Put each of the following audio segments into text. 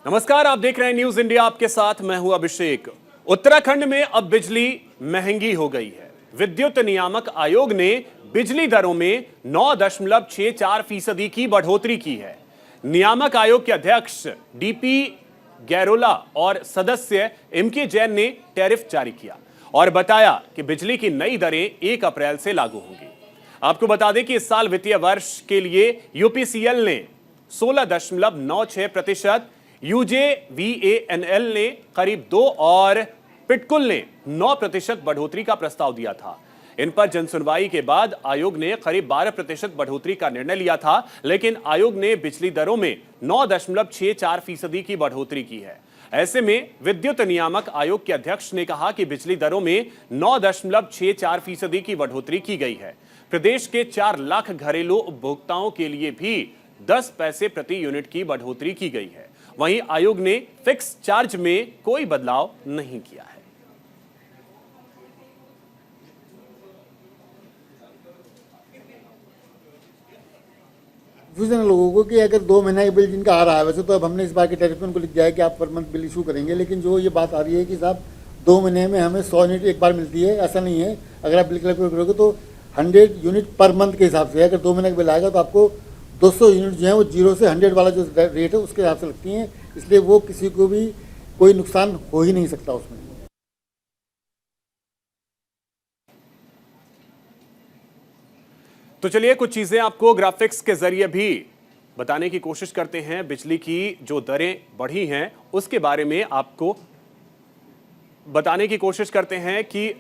नमस्कार, आप देख रहे हैं न्यूज इंडिया। आपके साथ मैं हूं अभिषेक। उत्तराखंड में अब बिजली महंगी हो गई है। विद्युत नियामक आयोग ने बिजली दरों में 9.64% की बढ़ोतरी की है। नियामक आयोग के अध्यक्ष डीपी गैरोला और सदस्य एमके जैन ने टैरिफ जारी किया और बताया कि बिजली की नई दरें 1 अप्रैल से लागू होंगी। आपको बता दें कि इस साल वित्तीय वर्ष के लिए यूपीसीएल ने 16.96%, यूजेवीएएनएल ने करीब 2 और पिटकुल ने 9% बढ़ोतरी का प्रस्ताव दिया था। इन पर जनसुनवाई के बाद आयोग ने करीब 12% बढ़ोतरी का निर्णय लिया था, लेकिन आयोग ने बिजली दरों में 9.64% की बढ़ोतरी की है। ऐसे में विद्युत नियामक आयोग के अध्यक्ष ने कहा कि बिजली दरों में 9.64% की बढ़ोतरी की गई है। प्रदेश के 4 लाख घरेलू उपभोक्ताओं के लिए भी 10 पैसे प्रति यूनिट की बढ़ोतरी की गई है। वहीं आयोग ने फिक्स चार्ज में कोई बदलाव नहीं किया है। कंफ्यूजन लोगों को कि अगर 2 महीने का बिल जिनका आ रहा है, वैसे तो अब हमने इस बार के टैरिफ में उनको लिख दिया है कि आप पर मंथ बिल इशू करेंगे, लेकिन जो ये बात आ रही है कि साहब 2 महीने में हमें 100 यूनिट एक बार मिलती है, ऐसा नहीं है। अगर आप बिल कलेक्ट करोगे तो 100 यूनिट पर मंथ के हिसाब से, अगर 2 महीने का बिल आएगा तो आपको 200 यूनिट जो है वो 0 से 100 वाला जो रेट है उसके हिसाब से लगती हैं, इसलिए वो किसी को भी कोई नुकसान हो ही नहीं सकता उसमें। तो चलिए कुछ चीजें आपको ग्राफिक्स के जरिए भी बताने की कोशिश करते हैं। बिजली की जो दरें बढ़ी हैं उसके बारे में आपको बताने की कोशिश करते हैं कि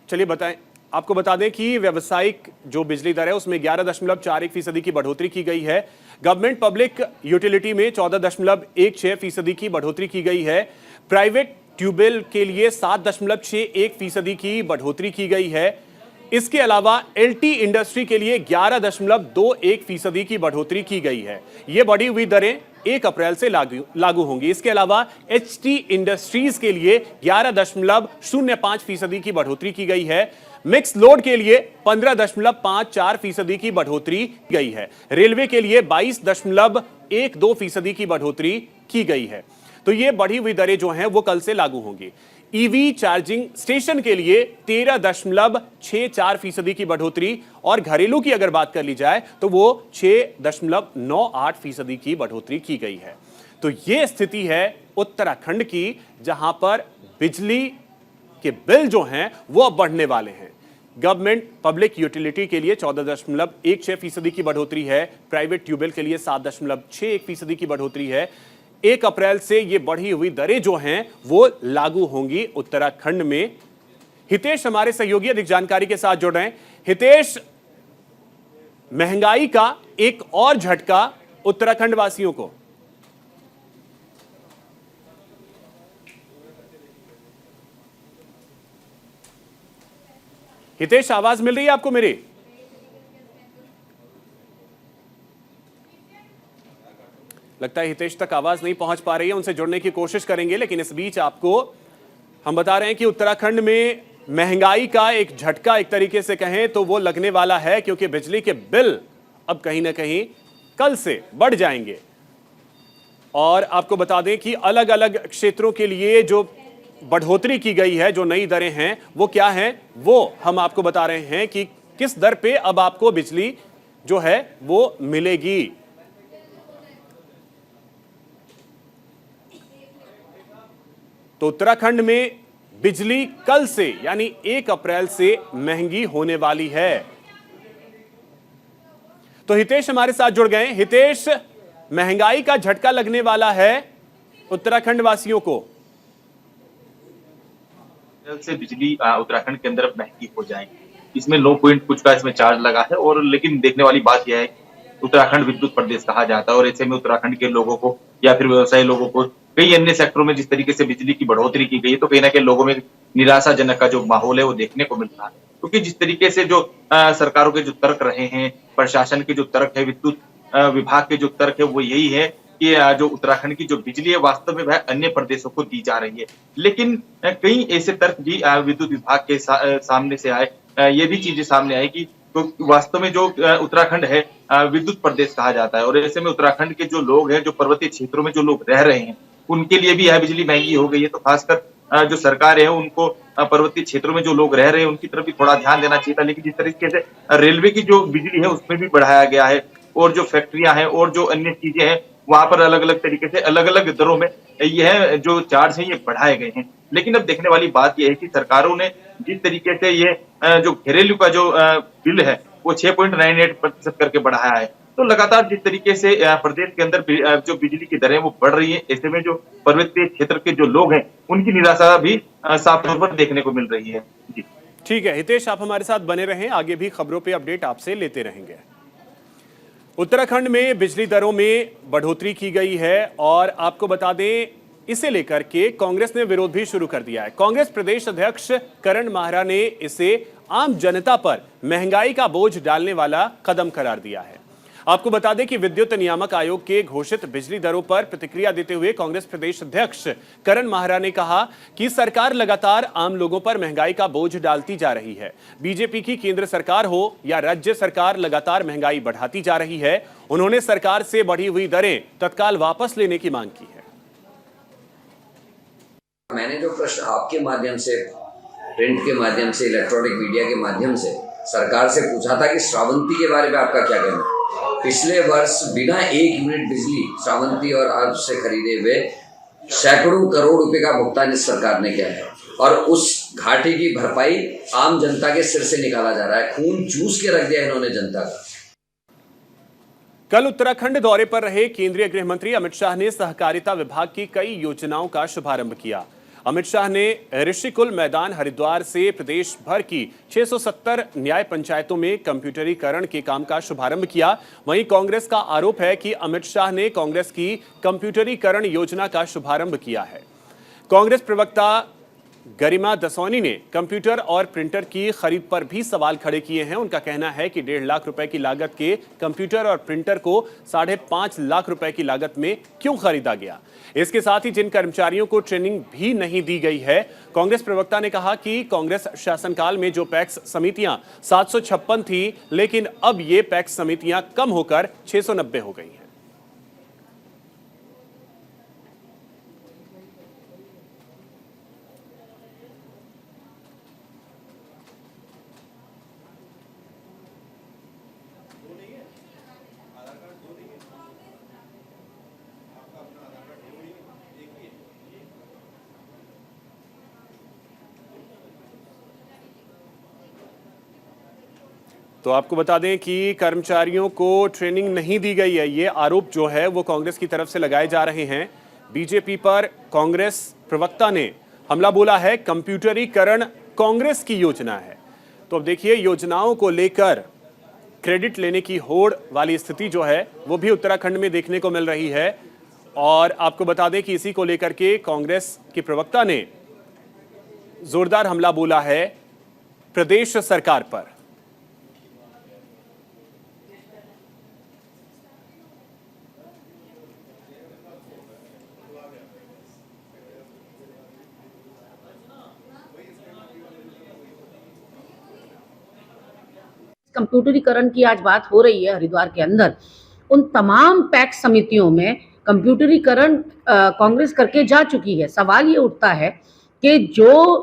चलिए बताएं। आपको बता दें कि व्यावसायिक जो बिजली दर है उसमें 11.41% की बढ़ोतरी की गई है। गवर्नमेंट पब्लिक यूटिलिटी में 14.16% की बढ़ोतरी की गई है। प्राइवेट ट्यूबवेल के लिए 7.61% की बढ़ोतरी की गई है। इसके अलावा एलटी इंडस्ट्री के लिए 11.21% की बढ़ोतरी की गई है। ये बढ़ी हुई दरें 1 अप्रैल से लागू होंगी। इसके अलावा एचटी इंडस्ट्रीज के लिए 11.05% की बढ़ोतरी की गई है। मिक्स लोड के लिए 15.54% की बढ़ोतरी की गई है। रेलवे के लिए 22.12% की बढ़ोतरी की गई है। तो ये बढ़ी हुई दरें जो हैं वो कल से लागू होंगी। ईवी चार्जिंग स्टेशन के लिए 13.64% की बढ़ोतरी और घरेलू की अगर बात कर ली जाए तो वो 6.98% की बढ़ोतरी की गई है। तो ये स्थिति है उत्तराखंड की, जहां पर बिजली के बिल जो हैं वो अब बढ़ने वाले हैं। गवर्नमेंट पब्लिक यूटिलिटी के लिए 14.16% की बढ़ोतरी है। प्राइवेट ट्यूबवेल के लिए 7.61% की बढ़ोतरी है। 1 अप्रैल से ये बढ़ी हुई दरें जो हैं वो लागू होंगी उत्तराखंड में। हितेश हमारे सहयोगी अधिक जानकारी के साथ जुड़ रहे हैं। हितेश, महंगाई का एक और झटका उत्तराखंड वासियों को। हितेश, आवाज मिल रही है आपको मेरी? लगता है हितेश तक आवाज नहीं पहुंच पा रही है। उनसे जुड़ने की कोशिश करेंगे, लेकिन इस बीच आपको हम बता रहे हैं कि उत्तराखंड में महंगाई का एक झटका एक तरीके से कहें तो वो लगने वाला है, क्योंकि बिजली के बिल अब कहीं ना कहीं कल से बढ़ जाएंगे। और आपको बता दें कि अलग अलग क्षेत्रों के लिए जो बढ़ोतरी की गई है, जो नई दरें हैं वो क्या हैं, वो हम आपको बता रहे हैं कि किस दर पे अब आपको बिजली जो है वो मिलेगी। तो उत्तराखंड में बिजली कल से यानी 1 अप्रैल से महंगी होने वाली है। तो हितेश हमारे साथ जुड़ गए। हितेश, महंगाई का झटका लगने वाला है उत्तराखंड वासियों को। से बिजली उत्तराखंड के अंदर महंगी हो जाएगी। इसमें लो पॉइंट कुछ का इसमें चार्ज लगा है, और लेकिन देखने वाली बात यह है उत्तराखंड विद्युत प्रदेश कहा जाता है, और ऐसे में उत्तराखंड के लोगों को या फिर व्यवसायी लोगों को कई अन्य सेक्टरों में जिस तरीके से बिजली की बढ़ोतरी की गई है, तो कहीं ना कहीं लोगों में निराशाजनक का जो माहौल है वो देखने को मिल रहा है। क्योंकि जिस तरीके से जो सरकारों के जो तर्क रहे हैं, प्रशासन के जो तर्क है, विद्युत विभाग के जो तर्क है, वो यही है कि जो उत्तराखंड की जो बिजली है वास्तव में वह अन्य प्रदेशों को दी जा रही है। लेकिन कई ऐसे तर्क भी विद्युत विभाग के सामने से आए, ये भी चीजें सामने आई कि तो वास्तव में जो उत्तराखंड है विद्युत प्रदेश कहा जाता है, और ऐसे में उत्तराखंड के जो लोग हैं, जो पर्वतीय क्षेत्रों में जो लोग रह रहे हैं, उनके लिए भी यह बिजली महंगी हो गई है। तो खासकर जो सरकार है उनको पर्वतीय क्षेत्रों में जो लोग रह रहे हैं उनकी तरफ भी थोड़ा ध्यान देना चाहिए था। लेकिन जिस तरीके से रेलवे की जो बिजली है उसमें भी बढ़ाया गया है, और जो फैक्ट्रियां हैं और जो अन्य चीजें हैं वहां पर अलग अलग तरीके से अलग अलग दरों में यह जो चार्ज है ये बढ़ाए गए हैं। लेकिन अब देखने वाली बात यह है कि सरकारों ने जिस तरीके से ये जो घरेलू का जो बिल है वो 6.98% करके बढ़ाया है, तो लगातार जिस तरीके से प्रदेश के अंदर जो बिजली की दरें वो बढ़ रही है, ऐसे में जो पर्वतीय क्षेत्र के जो लोग हैं उनकी निराशा भी साफ तौर पर देखने को मिल रही है। जी ठीक है हितेश, आप हमारे साथ बने रहें, आगे भी खबरों पे अपडेट आपसे लेते रहेंगे। उत्तराखंड में बिजली दरों में बढ़ोतरी की गई है और आपको बता दें इसे लेकर के कांग्रेस ने विरोध भी शुरू कर दिया है। कांग्रेस प्रदेश अध्यक्ष करण माहरा ने इसे आम जनता पर महंगाई का बोझ डालने वाला कदम करार दिया है। आपको बता दें कि विद्युत नियामक आयोग के घोषित बिजली दरों पर प्रतिक्रिया देते हुए कांग्रेस प्रदेश अध्यक्ष करण माहरा ने कहा कि सरकार लगातार आम लोगों पर महंगाई का बोझ डालती जा रही है। बीजेपी की केंद्र सरकार हो या राज्य सरकार लगातार महंगाई बढ़ाती जा रही है। उन्होंने सरकार से बढ़ी हुई दरें तत्काल वापस लेने की मांग की है। मैंने जो प्रश्न आपके माध्यम से, प्रिंट के माध्यम से, इलेक्ट्रॉनिक मीडिया के माध्यम से सरकार से पूछा था कि श्रावंती के बारे में आपका क्या कहना है। पिछले वर्ष बिना 1 यूनिट बिजली श्रावंती और अर्ब से खरीदे हुए सैकड़ों करोड़ रुपए का भुगतान इस सरकार ने किया है, और उस घाटे की भरपाई आम जनता के सिर से निकाला जा रहा है। खून चूस के रख दिया इन्होंने जनता का। कल उत्तराखंड दौरे पर रहे केंद्रीय गृह मंत्री अमित शाह ने सहकारिता विभाग की कई योजनाओं का शुभारंभ किया। अमित शाह ने ऋषिकुल मैदान हरिद्वार से प्रदेश भर की 670 न्याय पंचायतों में कंप्यूटरीकरण के काम का शुभारंभ किया। वहीं कांग्रेस का आरोप है कि अमित शाह ने कांग्रेस की कंप्यूटरीकरण योजना का शुभारंभ किया है। कांग्रेस प्रवक्ता गरिमा दसौनी ने कंप्यूटर और प्रिंटर की खरीद पर भी सवाल खड़े किए हैं। उनका कहना है कि 1.5 लाख रुपए की लागत के कंप्यूटर और प्रिंटर को 5.5 लाख रुपए की लागत में क्यों खरीदा गया। इसके साथ ही जिन कर्मचारियों को ट्रेनिंग भी नहीं दी गई है, कांग्रेस प्रवक्ता ने कहा कि कांग्रेस शासनकाल में जो पैक्स समितियां 756 थी, लेकिन अब ये पैक्स समितियां कम होकर 690 हो गई हैं। तो आपको बता दें कि कर्मचारियों को ट्रेनिंग नहीं दी गई है, ये आरोप जो है वो कांग्रेस की तरफ से लगाए जा रहे हैं। बीजेपी पर कांग्रेस प्रवक्ता ने हमला बोला है। कंप्यूटरीकरण कांग्रेस की योजना है। तो अब देखिए, योजनाओं को लेकर क्रेडिट लेने की होड़ वाली स्थिति जो है वो भी उत्तराखंड में देखने को मिल रही है। और आपको बता दें कि इसी को लेकर के कांग्रेस के प्रवक्ता ने जोरदार हमला बोला है प्रदेश सरकार पर। कंप्यूटरीकरण की आज बात हो रही है हरिद्वार के अंदर, उन तमाम पैक्स समितियों में कंप्यूटरीकरण कांग्रेस करके जा चुकी है। सवाल ये उठता है कि जो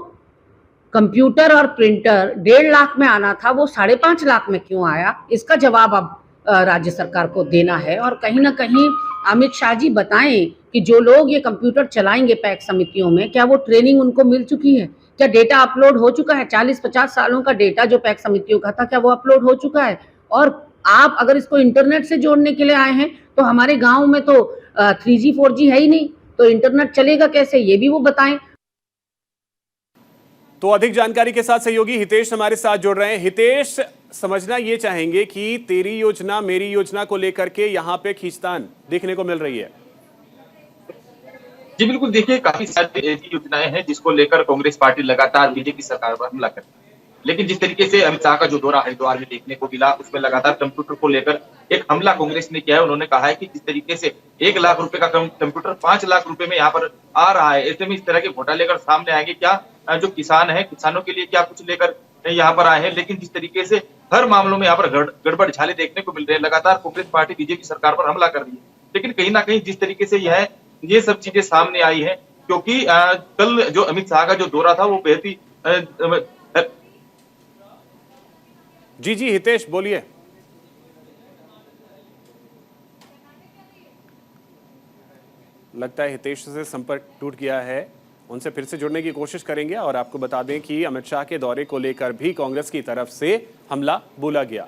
कंप्यूटर और प्रिंटर 1.5 लाख में आना था वो 5.5 लाख में क्यों आया, इसका जवाब अब राज्य सरकार को देना है। और कहीं ना कहीं अमित शाह जी बताएं कि जो लोग ये कंप्यूटर चलाएंगे पैक्स समितियों में, क्या वो ट्रेनिंग उनको मिल चुकी है, क्या डेटा अपलोड हो चुका है। 40-50 सालों का डेटा जो पैक्स समितियों का था, क्या वो अपलोड हो चुका है। और आप अगर इसको इंटरनेट से जोड़ने के लिए आए हैं तो हमारे गांव में तो 3G 4G है ही नहीं, तो इंटरनेट चलेगा कैसे, ये भी वो बताएं। तो अधिक जानकारी के साथ सहयोगी हितेश हमारे साथ जुड़ रहे हैं। हितेश, समझना ये चाहेंगे कि तेरी योजना मेरी योजना को लेकर के यहाँ पे खींचतान देखने को मिल रही है। जी बिल्कुल, देखिए काफी सारी ऐसी योजनाएं हैं जिसको लेकर कांग्रेस पार्टी लगातार बीजेपी सरकार पर हमला करती है। लेकिन जिस तरीके से अमित शाह का जो दौरा हरिद्वार में देखने को मिला, उसमें लगातार कंप्यूटर को लेकर एक हमला कांग्रेस ने किया है। उन्होंने कहा है कि जिस तरीके से 1 लाख रुपए का कंप्यूटर 5 लाख रुपए में यहाँ पर आ रहा है, ऐसे में इस तरह के घोटाले लेकर सामने आएंगे। क्या जो किसान है, किसानों के लिए क्या कुछ लेकर यहाँ पर आए हैं, लेकिन जिस तरीके से हर मामलों में यहाँ पर गड़बड़ झाले देखने को मिल रहे हैं, लगातार कांग्रेस पार्टी बीजेपी सरकार पर हमला कर रही है, लेकिन कहीं ना कहीं जिस तरीके से ये सब चीजें सामने आई है, क्योंकि कल जो अमित शाह का जो दौरा था वो बेहद ही जी हितेश बोलिए। लगता है हितेश से संपर्क टूट गया है, उनसे फिर से जुड़ने की कोशिश करेंगे। और आपको बता दें कि अमित शाह के दौरे को लेकर भी कांग्रेस की तरफ से हमला बोला गया।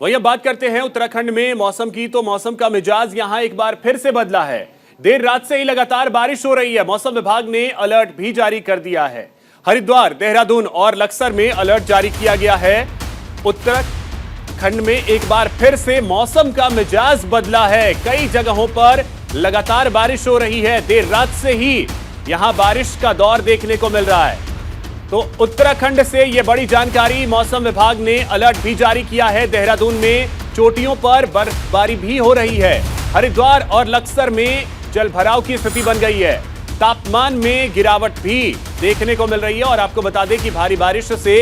वही अब बात करते हैं उत्तराखंड में मौसम की। तो मौसम का मिजाज यहां एक बार फिर से बदला है। देर रात से ही लगातार बारिश हो रही है। मौसम विभाग ने अलर्ट भी जारी कर दिया है। हरिद्वार, देहरादून और लक्सर में अलर्ट जारी किया गया है। उत्तराखंड में एक बार फिर से मौसम का मिजाज बदला है। कई जगहों पर लगातार बारिश हो रही है। देर रात से ही यहां बारिश का दौर देखने को मिल रहा है। तो उत्तराखंड से यह बड़ी जानकारी, मौसम विभाग ने अलर्ट भी जारी किया है। देहरादून में चोटियों पर बर्फबारी भी हो रही है। हरिद्वार और लक्सर में जलभराव की स्थिति बन गई है। तापमान में गिरावट भी देखने को मिल रही है। और आपको बता दें कि भारी बारिश से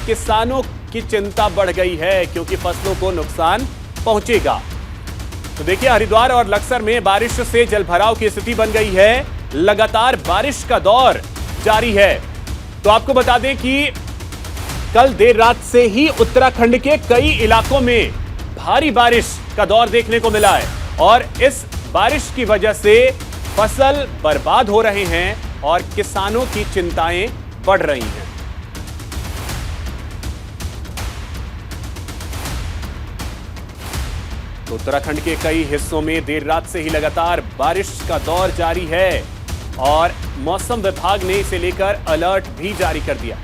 किसानों की चिंता बढ़ गई है, क्योंकि फसलों को नुकसान पहुंचेगा। तो देखिए, हरिद्वार और लक्सर में बारिश से जलभराव की स्थिति बन गई है। लगातार बारिश का दौर जारी है। तो आपको बता दें कि कल देर रात से ही उत्तराखंड के कई इलाकों में भारी बारिश का दौर देखने को मिला है। और इस बारिश की वजह से फसल बर्बाद हो रहे हैं और किसानों की चिंताएं बढ़ रही हैं। तो उत्तराखंड के कई हिस्सों में देर रात से ही लगातार बारिश का दौर जारी है और मौसम विभाग ने इसे लेकर अलर्ट भी जारी कर दिया।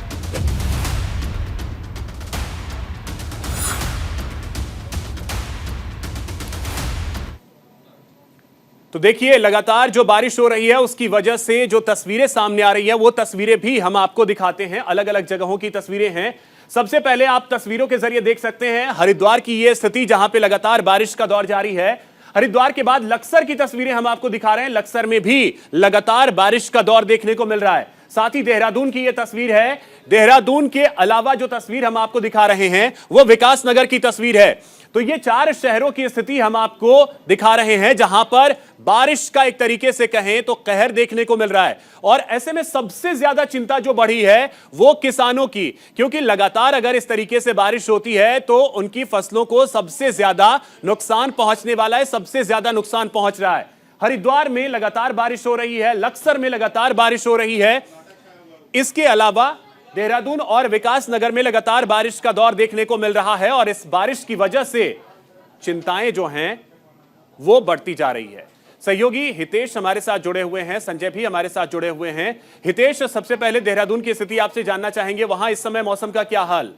तो देखिए, लगातार जो बारिश हो रही है उसकी वजह से जो तस्वीरें सामने आ रही है वो तस्वीरें भी हम आपको दिखाते हैं। अलग अलग जगहों की तस्वीरें हैं। सबसे पहले आप तस्वीरों के जरिए देख सकते हैं हरिद्वार की ये स्थिति, जहां पे लगातार बारिश का दौर जारी है। हरिद्वार के बाद लक्सर की तस्वीरें हम आपको दिखा रहे हैं। लक्सर में भी लगातार बारिश का दौर देखने को मिल रहा है। साथ ही देहरादून की यह तस्वीर है। देहरादून के अलावा जो तस्वीर हम आपको दिखा रहे हैं वो विकास नगर की तस्वीर है। तो ये 4 शहरों की स्थिति हम आपको दिखा रहे हैं, जहां पर बारिश का एक तरीके से कहें तो कहर देखने को मिल रहा है। और ऐसे में सबसे ज्यादा चिंता जो बढ़ी है वो किसानों की, क्योंकि लगातार अगर इस तरीके से बारिश होती है तो उनकी फसलों को सबसे ज्यादा नुकसान पहुंचने वाला है, सबसे ज्यादा नुकसान पहुंच रहा है। हरिद्वार में लगातार बारिश हो रही है, लक्सर में लगातार बारिश हो रही है। इसके अलावा देहरादून और विकास नगर में लगातार बारिश का दौर देखने को मिल रहा है। और इस बारिश की वजह से चिंताएं जो हैं वो बढ़ती जा रही है। सहयोगी हितेश हमारे साथ जुड़े हुए हैं, संजय भी हमारे साथ जुड़े हुए हैं। हितेश, सबसे पहले देहरादून की स्थिति आपसे जानना चाहेंगे, वहां इस समय मौसम का क्या हाल?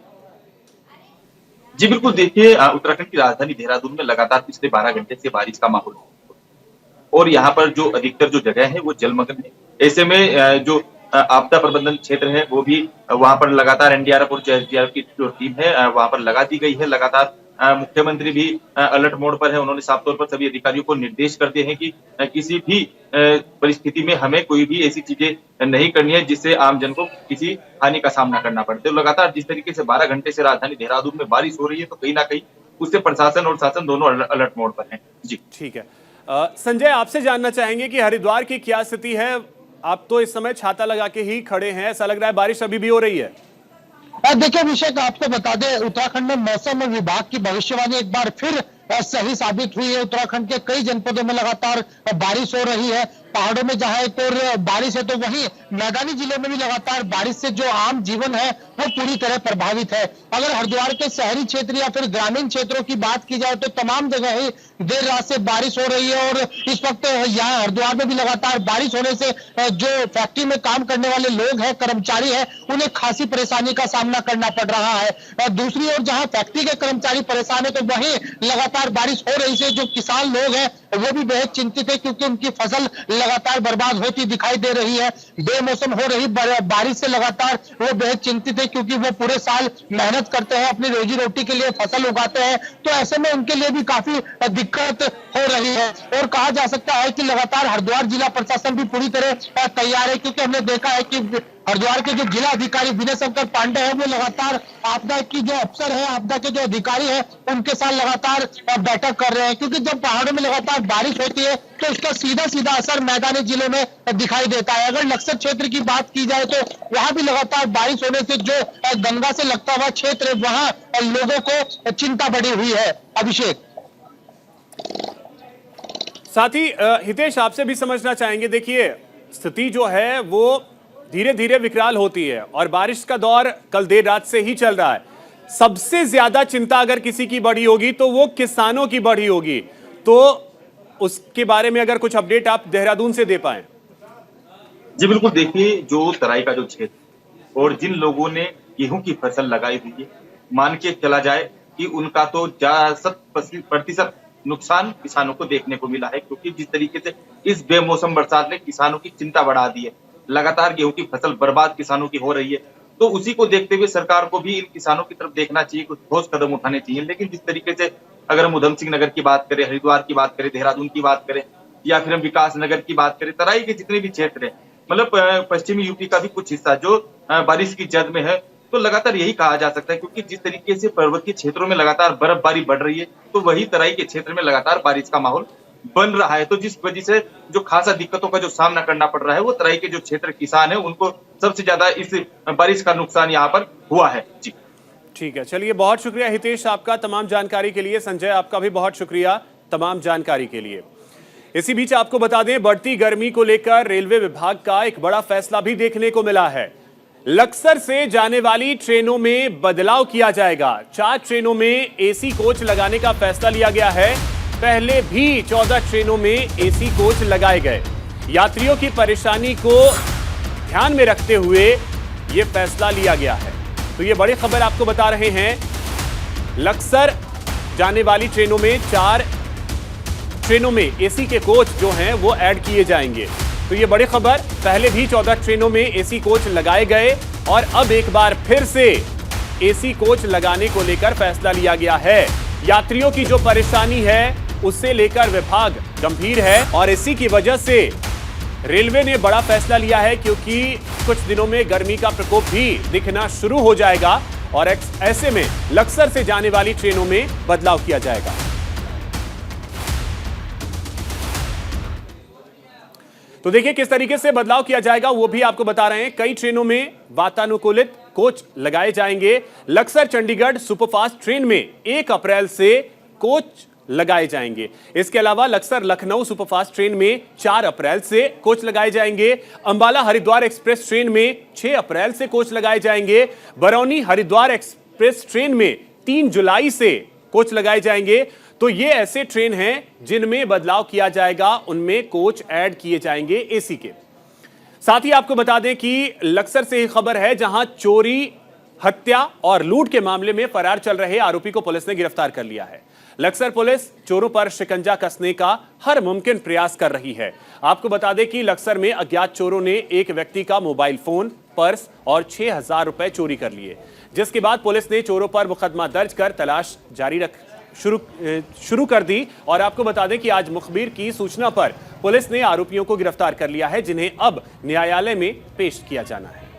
जी बिल्कुल, देखिए उत्तराखंड की राजधानी देहरादून में लगातार पिछले 12 घंटे से बारिश का माहौल है और यहाँ पर जो अधिकतर जो जगह है वो जलमग्न है। ऐसे में जो आपदा प्रबंधन क्षेत्र है वो भी वहां पर लगातार एनडीआरएफ और एसडीआरएफ की जो टीम है वहां पर लगा दी गई है। लगातार मुख्यमंत्री भी अलर्ट मोड पर है। उन्होंने साफ तौर पर सभी अधिकारियों को निर्देश करते हैं कि किसी भी परिस्थिति में हमें कोई भी ऐसी चीजें नहीं करनी है जिससे आम जन को किसी हानि का सामना करना पड़े। तो लगातार जिस तरीके से 12 घंटे से राजधानी देहरादून में बारिश हो रही है तो कहीं ना कहीं उससे प्रशासन और शासन दोनों अलर्ट मोड पर है। जी ठीक है। संजय, आपसे जानना चाहेंगे कि हरिद्वार की क्या स्थिति है? आप तो इस समय छाता लगा के ही खड़े हैं, ऐसा लग रहा है बारिश अभी भी हो रही है। देखिए अभिषेक, आपको बता दें उत्तराखंड में मौसम विभाग की भविष्यवाणी एक बार फिर सही साबित हुई है। उत्तराखंड के कई जनपदों में लगातार बारिश हो रही है। पहाड़ों में जहां एक और बारिश है तो वहीं मैदानी जिलों में भी लगातार बारिश से जो आम जीवन है वो पूरी तरह प्रभावित है। अगर हरिद्वार के शहरी क्षेत्र या फिर ग्रामीण क्षेत्रों की बात की जाए तो तमाम जगह ही देर रात से बारिश हो रही है। और इस वक्त यहाँ हरिद्वार में भी लगातार बारिश होने से जो फैक्ट्री में काम करने वाले लोग हैं, कर्मचारी हैं, उन्हें खासी परेशानी का सामना करना पड़ रहा है। दूसरी ओर जहां फैक्ट्री के कर्मचारी परेशान है तो वहीं लगातार बारिश हो रही से जो किसान लोग हैं वो भी बेहद चिंतित है, क्योंकि उनकी फसल लगातार बर्बाद होती दिखाई दे रही है। बेमौसम हो रही बारिश से लगातार वो बेहद चिंतित है, क्योंकि वो पूरे साल मेहनत करते हैं, अपनी रोजी रोटी के लिए फसल उगाते हैं, तो ऐसे में उनके लिए भी काफी दिक्कत हो रही है। और कहा जा सकता है कि लगातार हरिद्वार जिला प्रशासन भी पूरी तरह तैयार है, क्योंकि हमने देखा है कि हरिद्वार के जो जिला अधिकारी विनय शंकर पांडे हैं, वो लगातार आपदा की जो अफसर है, आपदा के जो अधिकारी हैं, उनके साथ लगातार बैठक कर रहे हैं, क्योंकि जब पहाड़ों में लगातार बारिश होती है तो उसका सीधा सीधा असर मैदानी जिलों में दिखाई देता है। अगर लक्सर क्षेत्र की बात की जाए तो वहां भी लगातार बारिश होने से जो गंगा से लगता हुआ क्षेत्र है, वहां लोगों को चिंता बढ़ी हुई है। अभिषेक, साथ ही हितेश आपसे भी समझना चाहेंगे, देखिए स्थिति जो है वो धीरे धीरे विकराल होती है और बारिश का दौर कल देर रात से ही चल रहा है। सबसे ज्यादा चिंता अगर किसी की बढ़ी होगी तो वो किसानों की बढ़ी होगी, तो उसके बारे में अगर कुछ अपडेट आप देहरादून से दे पाएं। जी बिल्कुल, देखिए जो तराई का जो क्षेत्र और जिन लोगों ने गेहूं की फसल लगाई हुई है, मान के चला जाए कि उनका तो 60% नुकसान किसानों को देखने को मिला है, क्योंकि जिस तरीके से इस बेमौसम बरसात ने किसानों की चिंता बढ़ा दी है, लगातार गेहूं की फसल बर्बाद किसानों की हो रही है, तो उसी को देखते हुए सरकार को भी इन किसानों की तरफ देखना चाहिए, कुछ ठोस कदम उठाने चाहिए। लेकिन जिस तरीके से अगर हम उधम सिंह नगर की बात करें, हरिद्वार की बात करें, देहरादून की बात करें, या फिर हम विकास नगर की बात करें, तराई के जितने भी क्षेत्र है, मतलब पश्चिमी यूपी का भी कुछ हिस्सा जो बारिश की जद में है, तो लगातार यही कहा जा सकता है, क्योंकि जिस तरीके से पर्वतीय क्षेत्रों में लगातार बर्फबारी बढ़ रही है, तो वही तराई के क्षेत्र में लगातार बारिश का माहौल बन रहा है। तो जिस वजह से जो खासा दिक्कतों का जो सामना करना पड़ रहा है, वो तराई के जो क्षेत्र किसान है, उनको सबसे ज्यादा इस बारिश का नुकसान यहाँ पर हुआ है। जी ठीक है, चलिए बहुत शुक्रिया हितेश आपका तमाम जानकारी के लिए। संजय आपका भी बहुत शुक्रिया तमाम जानकारी के लिए। इसी बीच आपको बता दें, बढ़ती गर्मी को लेकर रेलवे विभाग का एक बड़ा फैसला भी देखने को मिला है। लक्सर से जाने वाली ट्रेनों में बदलाव किया जाएगा। 4 ट्रेनों में एसी कोच लगाने का फैसला लिया गया है। पहले भी 14 ट्रेनों में एसी कोच लगाए गए। यात्रियों की परेशानी को ध्यान में रखते हुए यह फैसला लिया गया है। तो ये बड़ी खबर आपको बता रहे हैं, लक्सर जाने वाली ट्रेनों में 4 ट्रेनों में एसी के कोच जो हैं वो ऐड किए जाएंगे। तो ये बड़ी खबर, पहले भी 14 ट्रेनों में एसी कोच लगाए गए और अब एक बार फिर से एसी कोच लगाने को लेकर फैसला लिया गया है। यात्रियों की जो परेशानी है उससे लेकर विभाग गंभीर है और इसी की वजह से रेलवे ने बड़ा फैसला लिया है, क्योंकि कुछ दिनों में गर्मी का प्रकोप भी दिखना शुरू हो जाएगा और ऐसे में लक्सर से जाने वाली ट्रेनों में बदलाव किया जाएगा। तो देखिए किस तरीके से बदलाव किया जाएगा वो भी आपको बता रहे हैं। कई ट्रेनों में वातानुकूलित कोच लगाए जाएंगे। लक्सर चंडीगढ़ सुपरफास्ट ट्रेन में 1 अप्रैल से कोच लगाए जाएंगे। इसके अलावा लक्सर लखनऊ सुपरफास्ट ट्रेन में 4 अप्रैल से कोच लगाए जाएंगे। अंबाला हरिद्वार एक्सप्रेस ट्रेन में 6 अप्रैल से कोच लगाए जाएंगे। बरौनी हरिद्वार एक्सप्रेस ट्रेन में 3 जुलाई से कोच लगाए जाएंगे। तो ये ऐसे ट्रेन हैं जिनमें बदलाव किया जाएगा, उनमें कोच ऐड किए जाएंगे एसी के। साथ ही आपको बता दें कि लक्सर से ही खबर है, जहां चोरी, हत्या और लूट के मामले में फरार चल रहे आरोपी को पुलिस ने गिरफ्तार कर लिया है। लक्सर पुलिस चोरों पर शिकंजा कसने का हर मुमकिन प्रयास कर रही है। आपको बता दें कि लक्सर में अज्ञात चोरों ने एक व्यक्ति का मोबाइल फोन, पर्स और 6,000 रुपए चोरी कर लिए, जिसके बाद पुलिस ने चोरों पर मुकदमा दर्ज कर तलाश जारी शुरू कर दी। और आपको बता दें कि आज मुखबिर की सूचना पर पुलिस ने आरोपियों को गिरफ्तार कर लिया है, जिन्हें अब न्यायालय में पेश किया जाना है।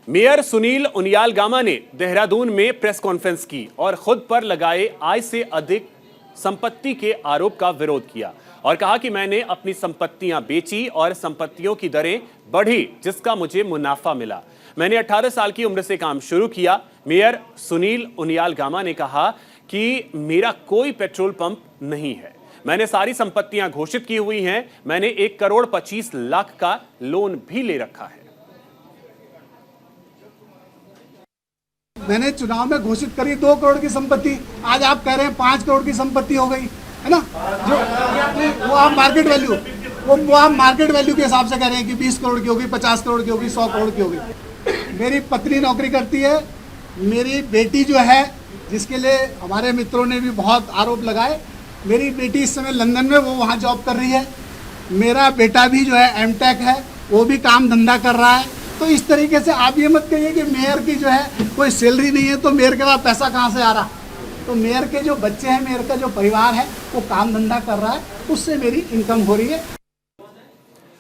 मेयर सुनील उनियाल गामा ने देहरादून में प्रेस कॉन्फ्रेंस की और खुद पर लगाए आय से अधिक संपत्ति के आरोप का विरोध किया और कहा कि मैंने अपनी संपत्तियां बेची और संपत्तियों की दरें बढ़ी, जिसका मुझे मुनाफा मिला। मैंने 18 साल की उम्र से काम शुरू किया। मेयर सुनील उनियाल गामा ने कहा कि मेरा कोई पेट्रोल पंप नहीं है, मैंने सारी संपत्तियां घोषित की हुई हैं, मैंने 1,25,00,000 का लोन भी ले रखा है। मैंने चुनाव में घोषित करी 2 करोड़ की संपत्ति, आज आप कह रहे हैं 5 करोड़ की संपत्ति हो गई है ना। जो वो आप मार्केट वैल्यू वो आप मार्केट वैल्यू के हिसाब से कह रहे हैं कि 20 करोड़ की होगी, 50 करोड़ की होगी, 100 करोड़ की होगी। मेरी पत्नी नौकरी करती है, मेरी बेटी जो है, जिसके लिए हमारे मित्रों ने भी बहुत आरोप लगाए, मेरी बेटी इस समय लंदन में, वो वहाँ जॉब कर रही है। मेरा बेटा भी जो है एमटेक है, वो भी काम धंधा कर रहा है। तो इस तरीके से आप ये मत कहिए कि मेयर की जो है कोई सैलरी नहीं है तो मेयर के पास पैसा कहाँ से आ रहा। तो मेयर के जो बच्चे हैं, मेयर का जो परिवार है, वो काम धंधा कर रहा है, उससे मेरी इनकम हो रही है।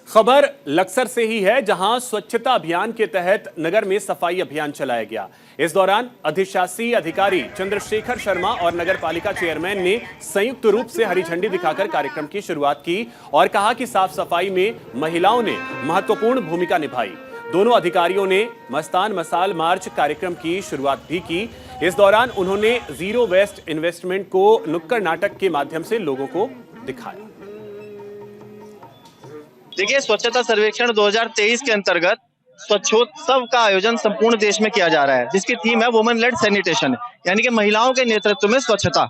खबर लक्सर से ही है, जहां स्वच्छता अभियान के तहत नगर में सफाई अभियान चलाया गया। इस दौरान अधिशासी अधिकारी चंद्रशेखर शर्मा और नगर पालिका चेयरमैन ने संयुक्त रूप से हरी झंडी दिखाकर कार्यक्रम की शुरुआत की और कहा कि साफ सफाई में महिलाओं ने महत्वपूर्ण भूमिका निभाई। दोनों अधिकारियों ने मस्तान मसाल मार्च कार्यक्रम की शुरुआत भी की। इस दौरान उन्होंने जीरो वेस्ट इन्वेस्टमेंट को नुक्कड़ नाटक के माध्यम से लोगों को दिखाया। देखिए, स्वच्छता सर्वेक्षण 2023 के अंतर्गत स्वच्छोत्सव का आयोजन संपूर्ण देश में किया जा रहा है, जिसकी थीम है वुमेन लेड सैनिटेशन, यानी कि महिलाओं के नेतृत्व में स्वच्छता।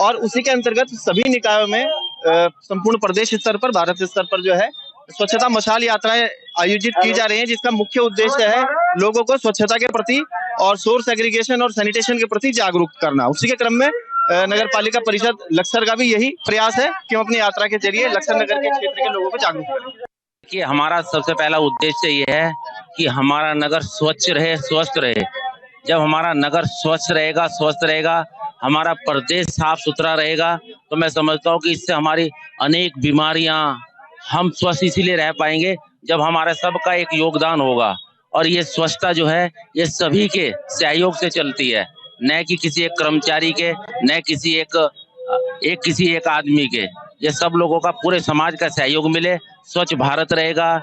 और उसी के अंतर्गत सभी निकायों में संपूर्ण प्रदेश स्तर पर, भारत स्तर पर जो है स्वच्छता मशाल यात्राएं आयोजित की जा रही हैं, जिसका मुख्य उद्देश्य है लोगों को स्वच्छता के प्रति और सोर्स एग्रीगेशन और सैनिटेशन के प्रति जागरूक करना। उसी के क्रम में नगर पालिका परिषद लक्सर का भी यही प्रयास है कि हम अपनी यात्रा के जरिए लक्सर नगर के क्षेत्र के लोगों को जागरूक करें। कि हमारा सबसे पहला उद्देश्य ये है कि हमारा नगर स्वच्छ रहे, स्वस्थ रहे। जब हमारा नगर स्वच्छ रहेगा, स्वस्थ रहेगा, हमारा प्रदेश साफ सुथरा रहेगा, तो मैं समझता हूँ कि इससे हमारी अनेक बीमारियां, हम स्वस्थ इसीलिए रह पाएंगे जब हमारा सबका एक योगदान होगा। और ये स्वच्छता जो है ये सभी के सहयोग से चलती है, न कि किसी एक कर्मचारी के, न किसी एक आदमी के। ये सब लोगों का, पूरे समाज का सहयोग मिले, स्वच्छ भारत रहेगा।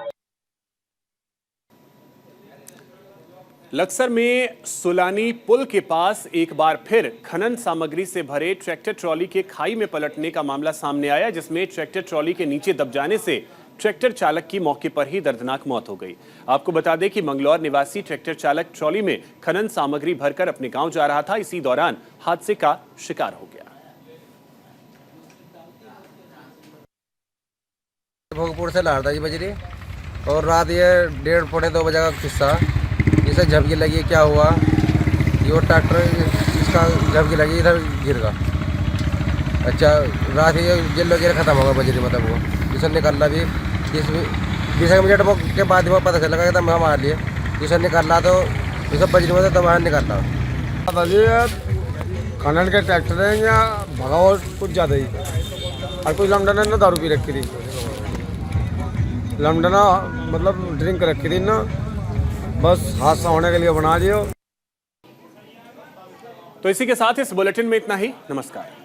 लक्सर में सुलानी पुल के पास एक बार फिर खनन सामग्री से भरे ट्रैक्टर ट्रॉली के खाई में पलटने का मामला सामने आया, जिसमें ट्रैक्टर ट्रॉली के नीचे दब जाने से ट्रैक्टर चालक की मौके पर ही दर्दनाक मौत हो गई। आपको बता दें कि मंगलौर निवासी ट्रैक्टर चालक ट्रॉली में खनन सामग्री भरकर अपने गांव जा रहा था। इसी दौरान हादसे का शिकार हो गया। भोगपुर से लारदाजी बजरी और रात ये 1:30 पौने 2 बजे का किस्सा। इसे झपकी लगी, क्या हुआ, ये ट्रैक्टर इसका झपकी लगी, इधर गिर गया। अच्छा, रात ये जेल वगैरह खत्म होगा बजरी, मतलब वो इसे निकालना भी 20 मिनट के बाद वो पता चला कि हम मार लिए। इसे निकालना तो इसे बजरी में तो बाहर निकालना। खनन के ट्रैक्टर है या भगावट कुछ ज़्यादा ही, और कुछ लमडना ना दारू पी रखी थी, लमडना मतलब ड्रिंक रखी थी ना, बस हादसा होने के लिए बना लियो। तो इसी के साथ इस बुलेटिन में इतना ही। नमस्कार।